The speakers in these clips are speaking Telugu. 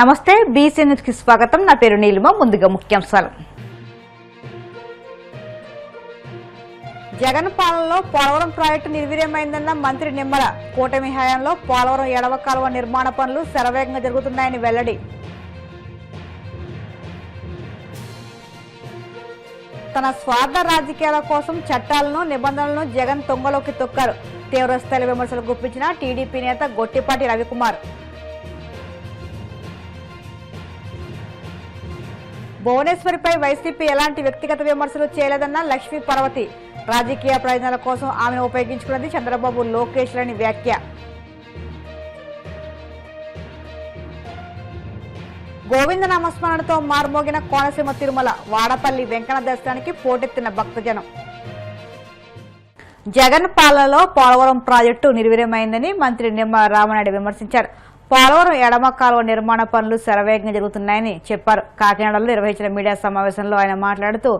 నమస్తే బీసీ న్యూస్ కి స్వాగతం. నా పేరు నీలిమ. ముందుగా ముఖ్యాంశాలు. జగన్ పాలనలో పోలవరం ప్రాజెక్టు నిర్వీర్యమైందన్న మంత్రి నిమ్మల. కూటమి హయాంలో పోలవరం ఎడవ కాలువ నిర్మాణ పనులు శరవేగంగా జరుగుతున్నాయని వెల్లడి. తన స్వార్థ రాజకీయాల కోసం చట్టాలను నిబంధనలను జగన్ తొంగలోకి తొక్కారు. తీవ్రస్థాయి విమర్శలు గుప్పించిన టీడీపీ నేత గొట్టిపాటి రవికుమార్. భువనేశ్వరిపై వైసీపీ ఎలాంటి వ్యక్తిగత విమర్శలు చేయలేదన్న లక్ష్మీ పార్వతి. రాజకీయ ప్రయోజనాల కోసం ఆమెను ఉపయోగించుకున్నది చంద్రబాబు లోకేష్ లని వ్యాఖ్య. గోవింద నామస్మరణతో మార్మోగిన కోనసీమ తిరుమల. వాడపల్లి వెంకన్న దర్శనానికి పోటెత్తిన భక్తజనం. జగన్ పాలనలో పోలవరం ప్రాజెక్టు నిర్వీర్యమైందని మంత్రి నిమ్మల రామనాయుడు విమర్శించారు. పోలవరం ఎడమ కాలువ నిర్మాణ పనులు శరవేగంగా జరుగుతున్నాయని చెప్పారు. కాకినాడలో నిర్వహించిన మీడియా సమావేశంలో ఆయన మాట్లాడుతూ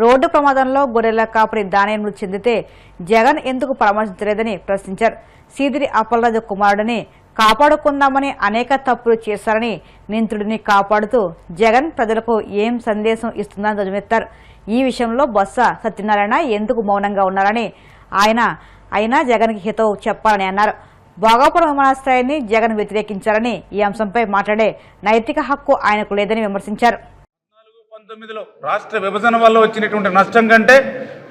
రోడ్డు ప్రమాదంలో గొర్రెల కాపరి దానే మృతి చెందితే జగన్ ఎందుకు పరామర్శించలేదని ప్రశ్నించారు. సీదిరి అప్పలరాజు కుమారుడిని కాపాడుకుందామని అనేక తప్పులు చేశారని నిందితుడిని కాపాడుతూ జగన్ ప్రజలకు ఏం సందేశం ఇస్తుందని ధ్వజమెత్తారు. ఈ విషయంలో బొత్స సత్యనారాయణ ఎందుకు మౌనంగా ఉన్నారని అయినా జగన్కి హితవు చెప్పాలని అన్నారు. భోగాపురం విమానాశ్రయాన్ని జగన్ వ్యతిరేకించారని ఈ అంశంపై మాట్లాడే నైతిక హక్కు ఆయనకు లేదని విమర్శించారు. 1919లో రాష్ట్ర విభజన వల్ల వచ్చినటువంటి నష్టం కంటే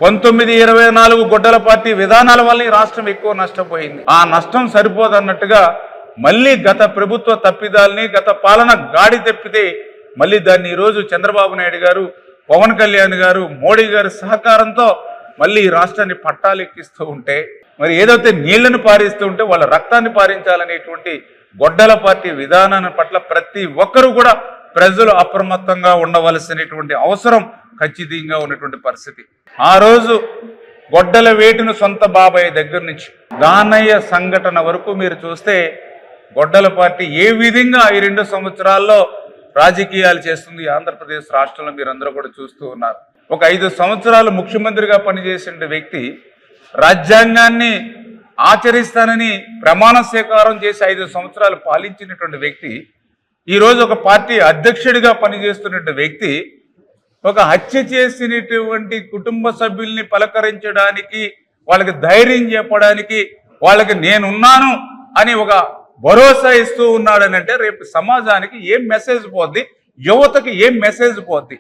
1924 గొడ్డల పార్టీ విధానాల వల్ల ఈ రాష్ట్రం ఎక్కువ నష్టపోయింది. ఆ నష్టం సరిపోదన్నట్టుగా మళ్ళీ గత ప్రభుత్వ తప్పిదాలని గత పాలన గాడి తెప్పితే మళ్ళీ దాన్ని ఈరోజు చంద్రబాబు నాయుడు గారు, పవన్ కళ్యాణ్ గారు, మోడీ గారి సహకారంతో మళ్ళీ ఈ రాష్ట్రాన్ని పట్టాలెక్కిస్తూ ఉంటే మరి ఏదైతే నీళ్లను పారిస్తూ ఉంటే వాళ్ళ రక్తాన్ని పారించాలనేటువంటి గొడ్డల పార్టీ విధానాన్ని పట్ల ప్రతి ఒక్కరూ కూడా ప్రజలు అప్రమత్తంగా ఉండవలసినటువంటి అవసరం ఖచ్చితంగా ఉన్నటువంటి పరిస్థితి. ఆ రోజు గొడ్డల వేటును సొంత బాబాయ్ దగ్గర నుంచి దానయ్య సంఘటన వరకు మీరు చూస్తే గొడ్డల పార్టీ ఏ విధంగా ఈ 2 సంవత్సరాల్లో రాజకీయాలు చేస్తుంది ఆంధ్రప్రదేశ్ రాష్ట్రంలో మీరందరూ కూడా చూస్తూ ఉన్నారు. ఒక 5 సంవత్సరాలు ముఖ్యమంత్రిగా పనిచేసిన వ్యక్తి రాజ్యాంగాన్ని ఆచరిస్తానని ప్రమాణ స్వీకారం చేసి 5 సంవత్సరాలు పాలించినటువంటి వ్యక్తి ఈరోజు ఒక పార్టీ అధ్యక్షుడిగా పనిచేస్తున్న వ్యక్తి ఒక హత్య చేసినటువంటి కుటుంబ సభ్యుల్ని పలకరించడానికి, వాళ్ళకి ధైర్యం చెప్పడానికి, వాళ్ళకి నేనున్నాను అని ఒక భరోసా ఇస్తూ ఉన్నాడని అంటే రేపు సమాజానికి ఏం మెసేజ్ పోద్ది, యువతకి ఏం మెసేజ్ పోద్ది?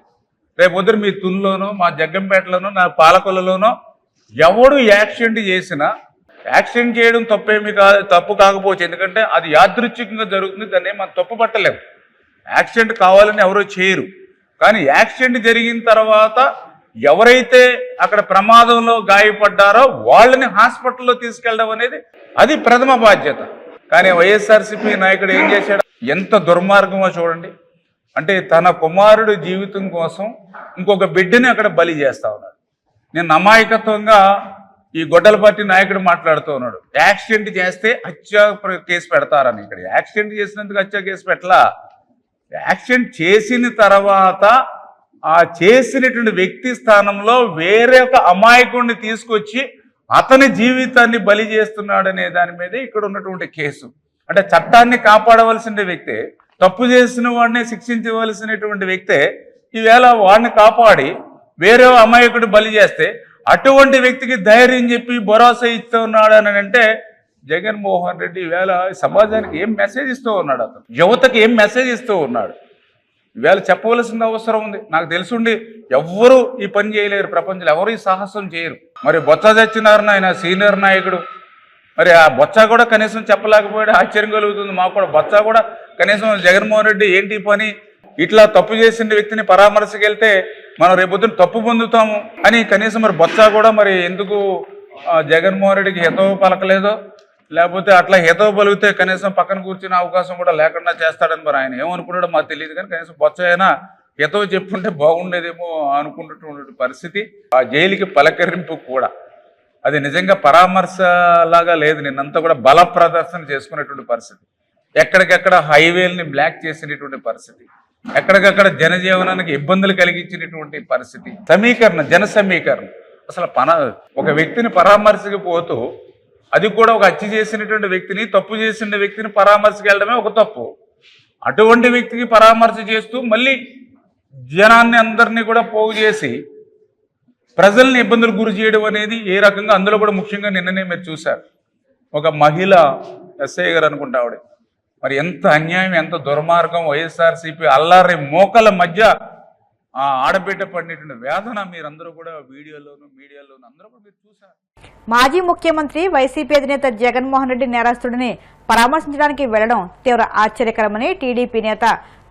రేపు పొద్దున మీ తుల్లోనో మా జగ్గంపేటలోనో నా పాలకొల్లులోనో ఎవడు యాక్సిడెంట్ చేసినా యాక్సిడెంట్ చేయడం తప్పు కాకపోవచ్చు, ఎందుకంటే అది యాదృచ్ఛికంగా జరుగుతుంది, దాన్ని మనం తప్పు పట్టలేము. యాక్సిడెంట్ కావాలని ఎవరో చేయరు. కానీ యాక్సిడెంట్ జరిగిన తర్వాత ఎవరైతే అక్కడ ప్రమాదంలో గాయపడ్డారో వాళ్ళని హాస్పిటల్లో తీసుకెళ్ళడం అనేది అది ప్రథమ బాధ్యత. కానీ వైఎస్ఆర్సీపీ నాయకుడు ఏం చేశాడు? ఎంత దుర్మార్గమో చూడండి. అంటే తన కుమారుడు జీవితం కోసం ఇంకొక బిడ్డని అక్కడ బలి చేస్తా ఉన్నాడు. నేను అమాయకత్వంగా ఈ గొడ్డల పార్టీ నాయకుడు మాట్లాడుతూ ఉన్నాడు, యాక్సిడెంట్ చేస్తే హత్య కేసు పెడతారని. ఇక్కడ యాక్సిడెంట్ చేసినందుకు హత్య కేసు పెట్టలా. యాక్సిడెంట్ చేసిన తర్వాత ఆ చేసినటువంటి వ్యక్తి స్థానంలో వేరే ఒక అమాయకుడిని తీసుకొచ్చి అతని జీవితాన్ని బలి చేస్తున్నాడనే దాని మీదే ఇక్కడ ఉన్నటువంటి కేసు. అంటే చట్టాన్ని కాపాడవలసిన వ్యక్తే, తప్పు చేసిన వాడిని శిక్షించవలసినటువంటి వ్యక్తే ఈవేళ వాడిని కాపాడి వేరే అమాయకుడు బలి చేస్తే అటువంటి వ్యక్తికి ధైర్యం చెప్పి భరోసా ఇస్తూ ఉన్నాడు అని అంటే జగన్మోహన్ రెడ్డి ఈవేళ సమాజానికి ఏం మెసేజ్ ఇస్తూ ఉన్నాడు? అతను యువతకి ఏం మెసేజ్ ఇస్తూ ఉన్నాడు? ఈవేళ చెప్పవలసిన అవసరం ఉంది. నాకు తెలుసుండి ఎవ్వరూ ఈ పని చేయలేరు, ప్రపంచంలో ఎవరు ఈ సాహసం చేయరు. మరి బొత్స సత్యనారాయణ ఆయన సీనియర్ నాయకుడు, మరి ఆ బొత్స కూడా కనీసం చెప్పలేకపోయాడు. ఆశ్చర్యం కలుగుతుంది మాకు కూడా. బొత్స కూడా కనీసం జగన్మోహన్ రెడ్డి ఏంటి పని, ఇట్లా తప్పు చేసిన వ్యక్తిని పరామర్శకి వెళ్తే మనం రేపొద్దున తప్పు పొందుతాము అని కనీసం మరి బొత్స కూడా మరి ఎందుకు జగన్మోహన్ రెడ్డికి హితవు పలకలేదో, లేకపోతే అట్లా హితవు పలిగితే కనీసం పక్కన కూర్చునే అవకాశం కూడా లేకుండా చేస్తాడని మరి ఆయన ఏమనుకున్నాడో మాకు తెలియదు. కానీ కనీసం బొత్స అయినా హితవు చెప్పుంటే బాగుండేదేమో అనుకుంటున్నటువంటి పరిస్థితి. ఆ జైలుకి పలకరింపు కూడా అది నిజంగా పరామర్శలాగా లేదు. నిన్నంతా కూడా బల ప్రదర్శన చేసుకునేటువంటి పరిస్థితి. ఎక్కడికెక్కడ హైవేల్ని బ్లాక్ చేసినటువంటి పరిస్థితి, ఎక్కడికక్కడ జనజీవనానికి ఇబ్బందులు కలిగించినటువంటి పరిస్థితి. జన సమీకరణ. అసలు ఒక వ్యక్తిని పరామర్శకి పోతూ అది కూడా ఒక హత్య చేసినటువంటి వ్యక్తిని, తప్పు చేసిన వ్యక్తిని పరామర్శకి వెళ్ళడమే ఒక తప్పు. అటువంటి వ్యక్తికి పరామర్శ చేస్తూ మళ్ళీ జనాన్ని అందరినీ కూడా పోగు చేసి ప్రజల్ని ఇబ్బందులు గురి చేయడం అనేది ఏ రకంగా, అందులో కూడా ముఖ్యంగా నిన్ననే మీరు చూశారు ఒక మహిళ ఎస్ఐ గారు అనుకుంటా ఆవిడ, మరి ఎంత అన్యాయం, ఎంత దుర్మార్గం, వైఎస్ఆర్సీపీ అల్లారి మోకల మధ్య ఆ ఆడబిడ్డ పడినటువంటి వేదన మీరందరూ కూడా వీడియోలోను మీడియాలోను అందరూ కూడా మీరు చూశారు. మాజీ ముఖ్యమంత్రి వైసీపీ అధినేత జగన్మోహన్ రెడ్డి నేరస్తుడిని పరామర్శించడానికి వెళ్లడం తీవ్ర ఆశ్చర్యకరమని టీడీపీ నేత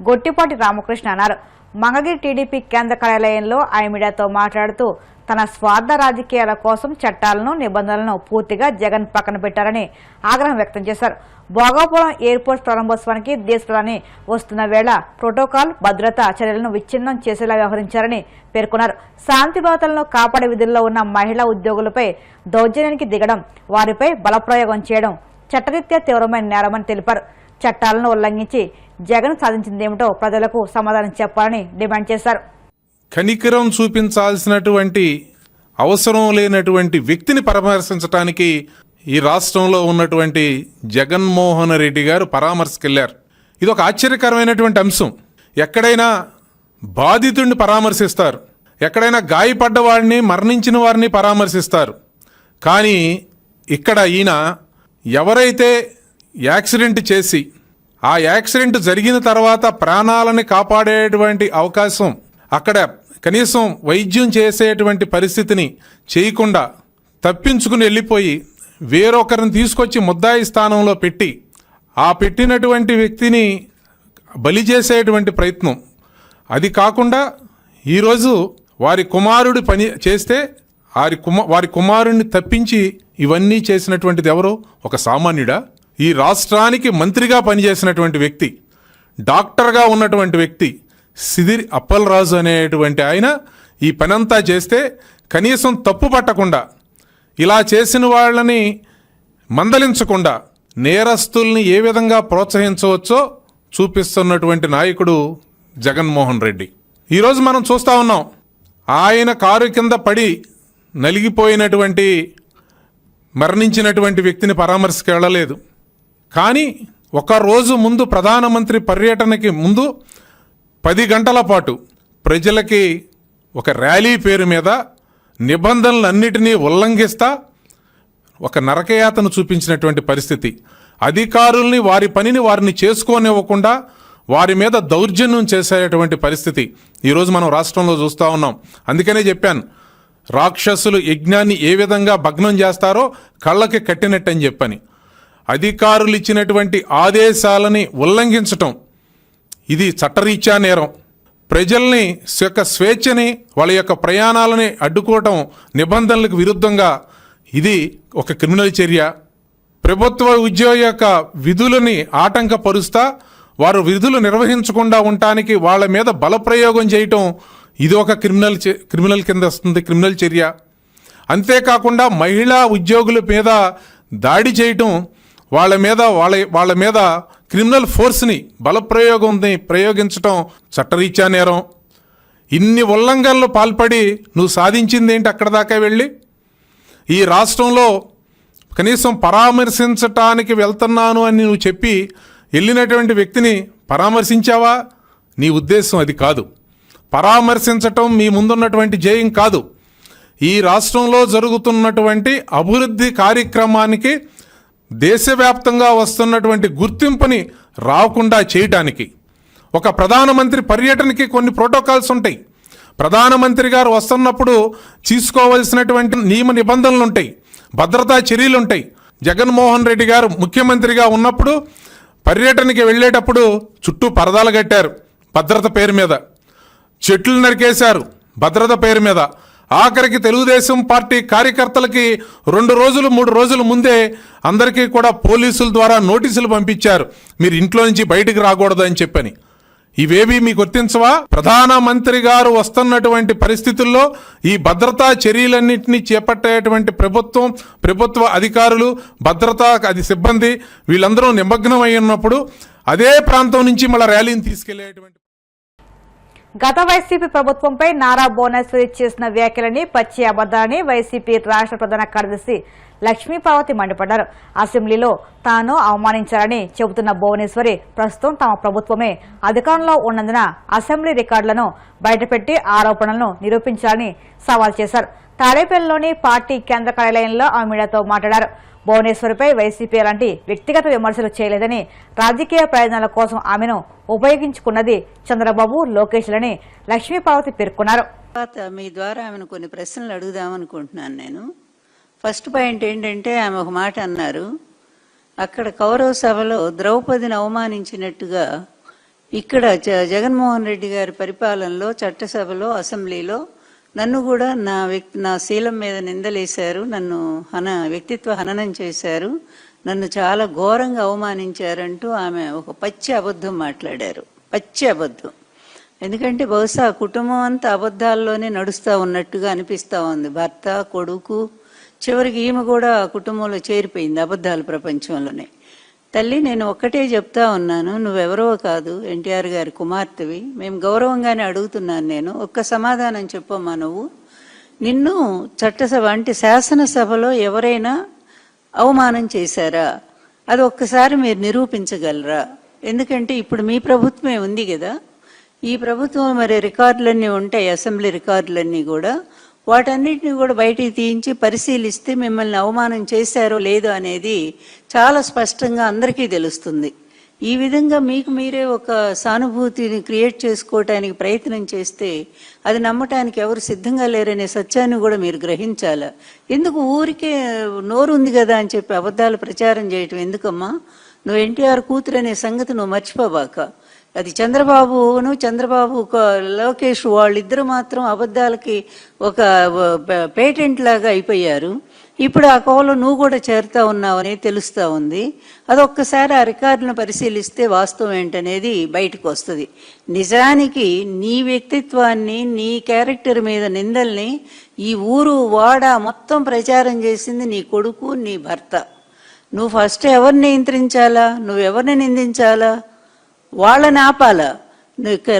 గొట్టిపాటి రామకృష్ణ అన్నారు. మంగళగిరి టీడీపీ కేంద్ర కార్యాలయంలో ఆయన మీడియాతో మాట్లాడుతూ తన స్వార్థ రాజకీయాల కోసం చట్టాలను, నిబంధనలను పూర్తిగా జగన్ పక్కన పెట్టారని ఆగ్రహం వ్యక్తం చేశారు. భోగాపురం ఎయిర్పోర్ట్ ప్రారంభోత్సవానికి దేశ ప్రధాని వస్తున్న వేళ ప్రోటోకాల్, భద్రతా చర్యలను విచ్ఛిన్నం చేసేలా వ్యవహరించారని పేర్కొన్నారు. శాంతి భద్రతలను కాపాడే విధుల్లో ఉన్న మహిళా ఉద్యోగులపై దౌర్జన్యానికి దిగడం, వారిపై బలప్రయోగం చేయడం చట్టరీత్యా తీవ్రమైన నేరమని తెలిపారు. చట్టాలను ఉల్లంఘించి జగన్ సాధించిందేమిటో ప్రజలకు సమాధానం చెప్పాలని డిమాండ్ చేశారు. కనికరం చూపించాల్సినటువంటి అవసరం లేనటువంటి వ్యక్తిని పరామర్శించడానికి ఈ రాష్ట్రంలో ఉన్నటువంటి జగన్మోహన్ రెడ్డి గారు పరామర్శకెళ్లారు. ఇది ఒక ఆశ్చర్యకరమైనటువంటి అంశం. ఎక్కడైనా బాధితుడిని పరామర్శిస్తారు, ఎక్కడైనా గాయపడ్డ వాడిని, మరణించిన వారిని పరామర్శిస్తారు. కానీ ఇక్కడ ఈయన ఎవరైతే యాక్సిడెంట్ చేసి ఆ యాక్సిడెంట్ జరిగిన తర్వాత ప్రాణాలని కాపాడేటువంటి అవకాశం, అక్కడ కనీసం వైద్యం చేసేటువంటి పరిస్థితిని చేయకుండా తప్పించుకుని వెళ్ళిపోయి వేరొకరిని తీసుకొచ్చి ముద్దాయి స్థానంలో పెట్టి ఆ పెట్టినటువంటి వ్యక్తిని బలి చేసేటువంటి ప్రయత్నం, అది కాకుండా ఈరోజు వారి కుమారుడు పని చేస్తే వారి కుమారుడిని తప్పించి ఇవన్నీ చేసినటువంటిది ఎవరో ఒక సామాన్యుడా? ఈ రాష్ట్రానికి మంత్రిగా పనిచేసినటువంటి వ్యక్తి, డాక్టర్గా ఉన్నటువంటి వ్యక్తి సిదిరి అప్పలరాజు అనేటువంటి ఆయన ఈ పనంతా చేస్తే కనీసం తప్పు పట్టకుండా, ఇలా చేసిన వాళ్ళని మందలించకుండా నేరస్తుల్ని ఏ విధంగా ప్రోత్సహించవచ్చో చూపిస్తున్నటువంటి నాయకుడు జగన్మోహన్ రెడ్డి. ఈరోజు మనం చూస్తూ ఉన్నాం, ఆయన కారు కింద పడి నలిగిపోయినటువంటి మరణించినటువంటి వ్యక్తిని పరామర్శకు వెళ్ళలేదు. కానీ ఒక రోజు ముందు, ప్రధానమంత్రి పర్యటనకి ముందు 10 గంటల పాటు ప్రజలకి ఒక ర్యాలీ పేరు మీద నిబంధనలన్నిటినీ ఉల్లంఘిస్తా ఒక నరకయాతను చూపించినటువంటి పరిస్థితి. అధికారుల్ని వారి పనిని వారిని చేసుకోనివ్వకుండా వారి మీద దౌర్జన్యం చేసేటువంటి పరిస్థితి ఈరోజు మనం రాష్ట్రంలో చూస్తూ ఉన్నాం. అందుకనే చెప్పాను, రాక్షసులు యజ్ఞాన్ని ఏ విధంగా భగ్నం చేస్తారో కళ్ళకి కట్టినట్టని చెప్పని. అధికారులు ఇచ్చినటువంటి ఆదేశాలని ఉల్లంఘించటం ఇది చట్టరీత్యా నేరం. ప్రజల్ని యొక్క స్వేచ్ఛని, వాళ్ళ యొక్క ప్రయాణాలని అడ్డుకోవటం నిబంధనలకు విరుద్ధంగా ఇది ఒక క్రిమినల్ చర్య. ప్రభుత్వ ఉద్యోగి యొక్క విధులని ఆటంకపరుస్తా వారు విధులు నిర్వహించకుండా ఉండటానికి వాళ్ళ మీద బలప్రయోగం చేయటం ఇది ఒక క్రిమినల్ కింద వస్తుంది, క్రిమినల్ చర్య. అంతేకాకుండా మహిళా ఉద్యోగుల మీద దాడి చేయటం, వాళ్ళ మీద క్రిమినల్ ఫోర్స్ని, బలప్రయోగంని ప్రయోగించటం చట్టరీత్యా నేరం. ఇన్ని ఉల్లంఘనలు పాల్పడి నువ్వు సాధించిందేంటి? అక్కడ దాకా వెళ్ళి ఈ రాష్ట్రంలో కనీసం పరామర్శించటానికి వెళ్తున్నాను అని నువ్వు చెప్పి వెళ్ళినటువంటి వ్యక్తిని పరామర్శించావా? నీ ఉద్దేశం అది కాదు. పరామర్శించటం మీ ముందున్నటువంటి జయం కాదు. ఈ రాష్ట్రంలో జరుగుతున్నటువంటి అభివృద్ధి కార్యక్రమానికి, దేశవ్యాప్తంగా వస్తున్నటువంటి గుర్తింపుని రాకుండా చేయటానికి, ఒక ప్రధానమంత్రి పర్యటనకి కొన్ని ప్రోటోకాల్స్ ఉంటాయి. ప్రధానమంత్రి గారు వస్తున్నప్పుడు తీసుకోవలసినటువంటి నియమ నిబంధనలు ఉంటాయి, భద్రతా చర్యలు ఉంటాయి. జగన్మోహన్ రెడ్డి గారు ముఖ్యమంత్రిగా ఉన్నప్పుడు పర్యటనకి వెళ్ళేటప్పుడు చుట్టూ పరదాలు కట్టారు భద్రత పేరు మీద, చెట్లు నరికేశారు భద్రత పేరు మీద. ఆఖరికి తెలుగుదేశం పార్టీ కార్యకర్తలకి 2 రోజులు 3 రోజుల ముందే అందరికీ కూడా పోలీసుల ద్వారా నోటీసులు పంపించారు, మీరు ఇంట్లో నుంచి బయటికి రాకూడదు అని చెప్పని. ఇవేవి మీకు గుర్తించవా? ప్రధానమంత్రి గారు వస్తున్నటువంటి పరిస్థితుల్లో ఈ భద్రతా చర్యలన్నింటినీ చేపట్టేటువంటి ప్రభుత్వ అధికారులు, భద్రతా సిబ్బంది వీళ్ళందరూ నిమగ్నం అయి ఉన్నప్పుడు అదే ప్రాంతం నుంచి మళ్ళీ ర్యాలీని తీసుకెళ్లేటువంటి. గత వైసీపీ ప్రభుత్వంపై నారా భువనేశ్వరి చేసిన వ్యాఖ్యలని పచ్చి అబద్దాలని వైసీపీ రాష్ట్ర ప్రధాన కార్యదర్శి లక్ష్మీపార్వతి మండిపడ్డారు. అసెంబ్లీలో తాను అవమానించారని చెబుతున్న భువనేశ్వరి ప్రస్తుతం తమ ప్రభుత్వమే అధికారంలో ఉన్నందున అసెంబ్లీ రికార్డులను బయటపెట్టి ఆరోపణలను నిరూపించాలని సవాల్ చేశారు. తాడేపల్లిలోని పార్టీ కేంద్ర కార్యాలయంలో ఆమె మీడియాతో మాట్లాడారు. భువనేశ్వరిపై వైసీపీ ఎలాంటి వ్యక్తిగత విమర్శలు చేయలేదని, రాజకీయ ప్రయోజనాల కోసం ఆమెను ఉపయోగించుకున్నది చంద్రబాబు, లోకేష్లని లక్ష్మీపార్వతి పేర్కొన్నారు. మీ ద్వారా ఆమెను కొన్ని ప్రశ్నలు అడుగుదామనుకుంటున్నాను నేను. ఫస్ట్ పాయింట్ ఏంటంటే ఆమె ఒక మాట అన్నారు, అక్కడ కౌరవ సభలో ద్రౌపదిని అవమానించినట్టుగా ఇక్కడ జగన్మోహన్ రెడ్డి గారి పరిపాలనలో చట్టసభలో అసెంబ్లీలో నన్ను కూడా నా శీలం మీద నిందలేశారు, నన్ను వ్యక్తిత్వ హననం చేశారు, నన్ను చాలా ఘోరంగా అవమానించారంటూ ఆమె ఒక పచ్చి అబద్ధం మాట్లాడారు. పచ్చి అబద్ధం. ఎందుకంటే బహుశా కుటుంబం అంతా అబద్ధాల్లోనే నడుస్తూ ఉన్నట్టుగా అనిపిస్తూ ఉంది. భర్త, కొడుకు, చివరికి ఈమె కూడా కుటుంబంలో చేరిపోయింది అబద్ధాల ప్రపంచంలోనే. తల్లి, నేను ఒక్కటే చెప్తా ఉన్నాను, నువ్వెవరో కాదు, ఎన్టీఆర్ గారి కుమార్తెవి. మేము గౌరవంగానే అడుగుతున్నాను. నేను ఒక్క సమాధానం చెప్పమ్మా. నువ్వు నిన్ను చట్టసభ అంటే శాసనసభలో ఎవరైనా అవమానం చేశారా? అది ఒక్కసారి మీరు నిరూపించగలరా? ఎందుకంటే ఇప్పుడు మీ ప్రభుత్వమే ఉంది కదా, ఈ ప్రభుత్వం మరి రికార్డులన్నీ ఉంటాయి, అసెంబ్లీ రికార్డులన్నీ కూడా. వాటన్నిటిని కూడా బయటికి తీయించి పరిశీలిస్తే మిమ్మల్ని అవమానం చేశారో లేదో అనేది చాలా స్పష్టంగా అందరికీ తెలుస్తుంది. ఈ విధంగా మీకు మీరే ఒక సానుభూతిని క్రియేట్ చేసుకోవటానికి ప్రయత్నం చేస్తే అది నమ్మటానికి ఎవరు సిద్ధంగా లేరనే సత్యాన్ని కూడా మీరు గ్రహించాలా. ఎందుకు ఊరికే నోరు ఉంది కదా అని చెప్పి అబద్ధాలు ప్రచారం చేయటం ఎందుకమ్మా? నువ్వు ఎన్టీఆర్ కూతురు అనే సంగతి నువ్వు మర్చిపోబాక. అది చంద్రబాబు లోకేష్ వాళ్ళిద్దరు మాత్రం అబద్ధాలకి ఒక పేటెంట్ లాగా అయిపోయారు. ఇప్పుడు ఆ కోవలో నువ్వు కూడా చేరుతా ఉన్నావని తెలుస్తూ ఉంది. అదొక్కసారి ఆ రికార్డులను పరిశీలిస్తే వాస్తవం ఏంటనేది బయటకు వస్తుంది. నిజానికి నీ వ్యక్తిత్వాన్ని, నీ క్యారెక్టర్ మీద నిందల్ని ఈ ఊరు వాడ మొత్తం ప్రచారం చేసింది నీ కొడుకు, నీ భర్త. నువ్వు ఫస్ట్ ఎవరిని నియంత్రించాలా? నువ్వెవరిని నిందించాలా? వాళ్ళని ఆపాలా?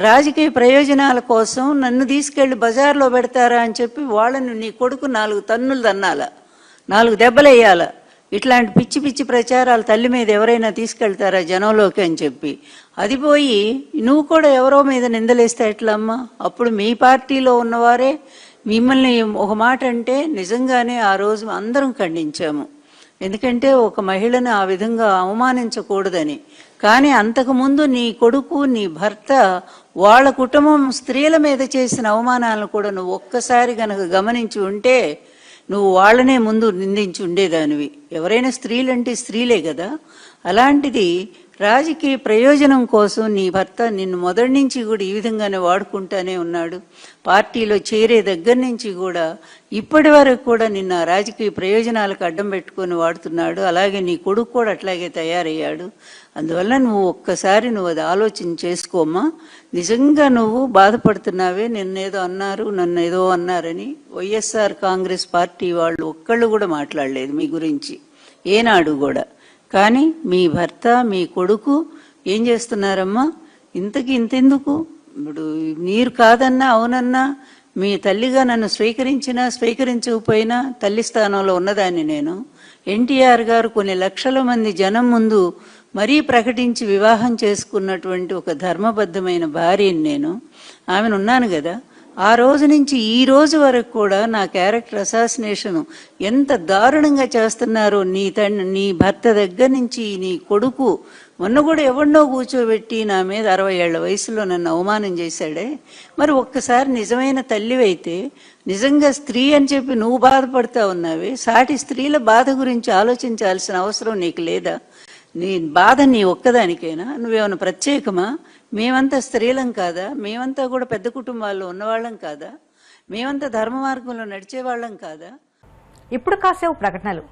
రాజకీయ ప్రయోజనాల కోసం నన్ను తీసుకెళ్లి బజార్లో పెడతారా అని చెప్పి వాళ్ళని నీ కొడుకు 4 తన్నులు తన్నాలా, 4 దెబ్బలేయాలా? ఇట్లాంటి పిచ్చి పిచ్చి ప్రచారాలు తల్లి మీద ఎవరైనా తీసుకెళ్తారా జనంలోకి అని చెప్పి? అది పోయి నువ్వు కూడా ఎవరో మీద నిందలేస్తే ఎట్లమ్మా? అప్పుడు మీ పార్టీలో ఉన్నవారే మిమ్మల్ని ఒక మాట అంటే నిజంగానే ఆ రోజు అందరం ఖండించాము. ఎందుకంటే ఒక మహిళను ఆ విధంగా అవమానించకూడదని. కానీ అంతకుముందు నీ కొడుకు, నీ భర్త, వాళ్ళ కుటుంబం స్త్రీల మీద చేసిన అవమానాలను కూడా నువ్వు ఒక్కసారి గనక గమనించి ఉంటే నువ్వు వాళ్ళనే ముందు నిందించి ఉండేదానివి. ఎవరైనా స్త్రీలంటే స్త్రీలే కదా. అలాంటిది రాజకీయ ప్రయోజనం కోసం నీ భర్త నిన్ను మొదటి నుంచి కూడా ఈ విధంగానే వాడుకుంటానే ఉన్నాడు. పార్టీలో చేరే దగ్గర నుంచి కూడా ఇప్పటి వరకు కూడా నిన్న రాజకీయ ప్రయోజనాలకు అడ్డం పెట్టుకొని వాడుతున్నాడు. అలాగే నీ కొడుకు కూడా అట్లాగే తయారయ్యాడు. అందువల్ల నువ్వు ఒక్కసారి నువ్వు అది ఆలోచన చేసుకోమ్మా. నిజంగా నువ్వు బాధపడుతున్నావే, నిన్నేదో అన్నారు, నన్ను ఏదో అన్నారని. వైఎస్ఆర్ కాంగ్రెస్ పార్టీ వాళ్ళు ఒక్కళ్ళు కూడా మాట్లాడలేదు మీ గురించి ఏనాడు కూడా. కానీ మీ భర్త, మీ కొడుకు ఏం చేస్తున్నారమ్మా? ఇంతెందుకు? ఇప్పుడు మీరు కాదన్నా అవునన్నా మీ తల్లిగా నన్ను స్వీకరించినా స్వీకరించకపోయినా తల్లి స్థానంలో ఉన్నదాన్ని నేను. ఎన్టీఆర్ గారు కొన్ని లక్షల మంది జనం ముందు మరీ ప్రకటించి వివాహం చేసుకున్నటువంటి ఒక ధర్మబద్ధమైన భార్యని నేను. ఆమెను ఉన్నాను కదా. ఆ రోజు నుంచి ఈ రోజు వరకు కూడా నా క్యారెక్టర్ అసాసినేషన్ ఎంత దారుణంగా చేస్తున్నారో నీ భర్త దగ్గర నుంచి నీ కొడుకు. మొన్న కూడా ఎవరినో కూర్చోబెట్టి నా మీద 60 ఏళ్ల వయసులో నన్ను అవమానం చేశాడే. మరి ఒక్కసారి నిజమైన తల్లివైతే, నిజంగా స్త్రీ అని చెప్పి నువ్వు బాధపడతా ఉన్నావే, సాటి స్త్రీల బాధ గురించి ఆలోచించాల్సిన అవసరం నీకు లేదా? నీ బాధ నీ ఒక్కదానికైనా? నువ్వేమైనా ప్రత్యేకమా? మేమంతా స్త్రీలం కాదా? మేమంతా కూడా పెద్ద కుటుంబాల్లో ఉన్నవాళ్ళం కాదా? మేమంతా ధర్మ మార్గంలో నడిచేవాళ్ళం కాదా? ఇప్పుడు కాసేపు ప్రకటనలు.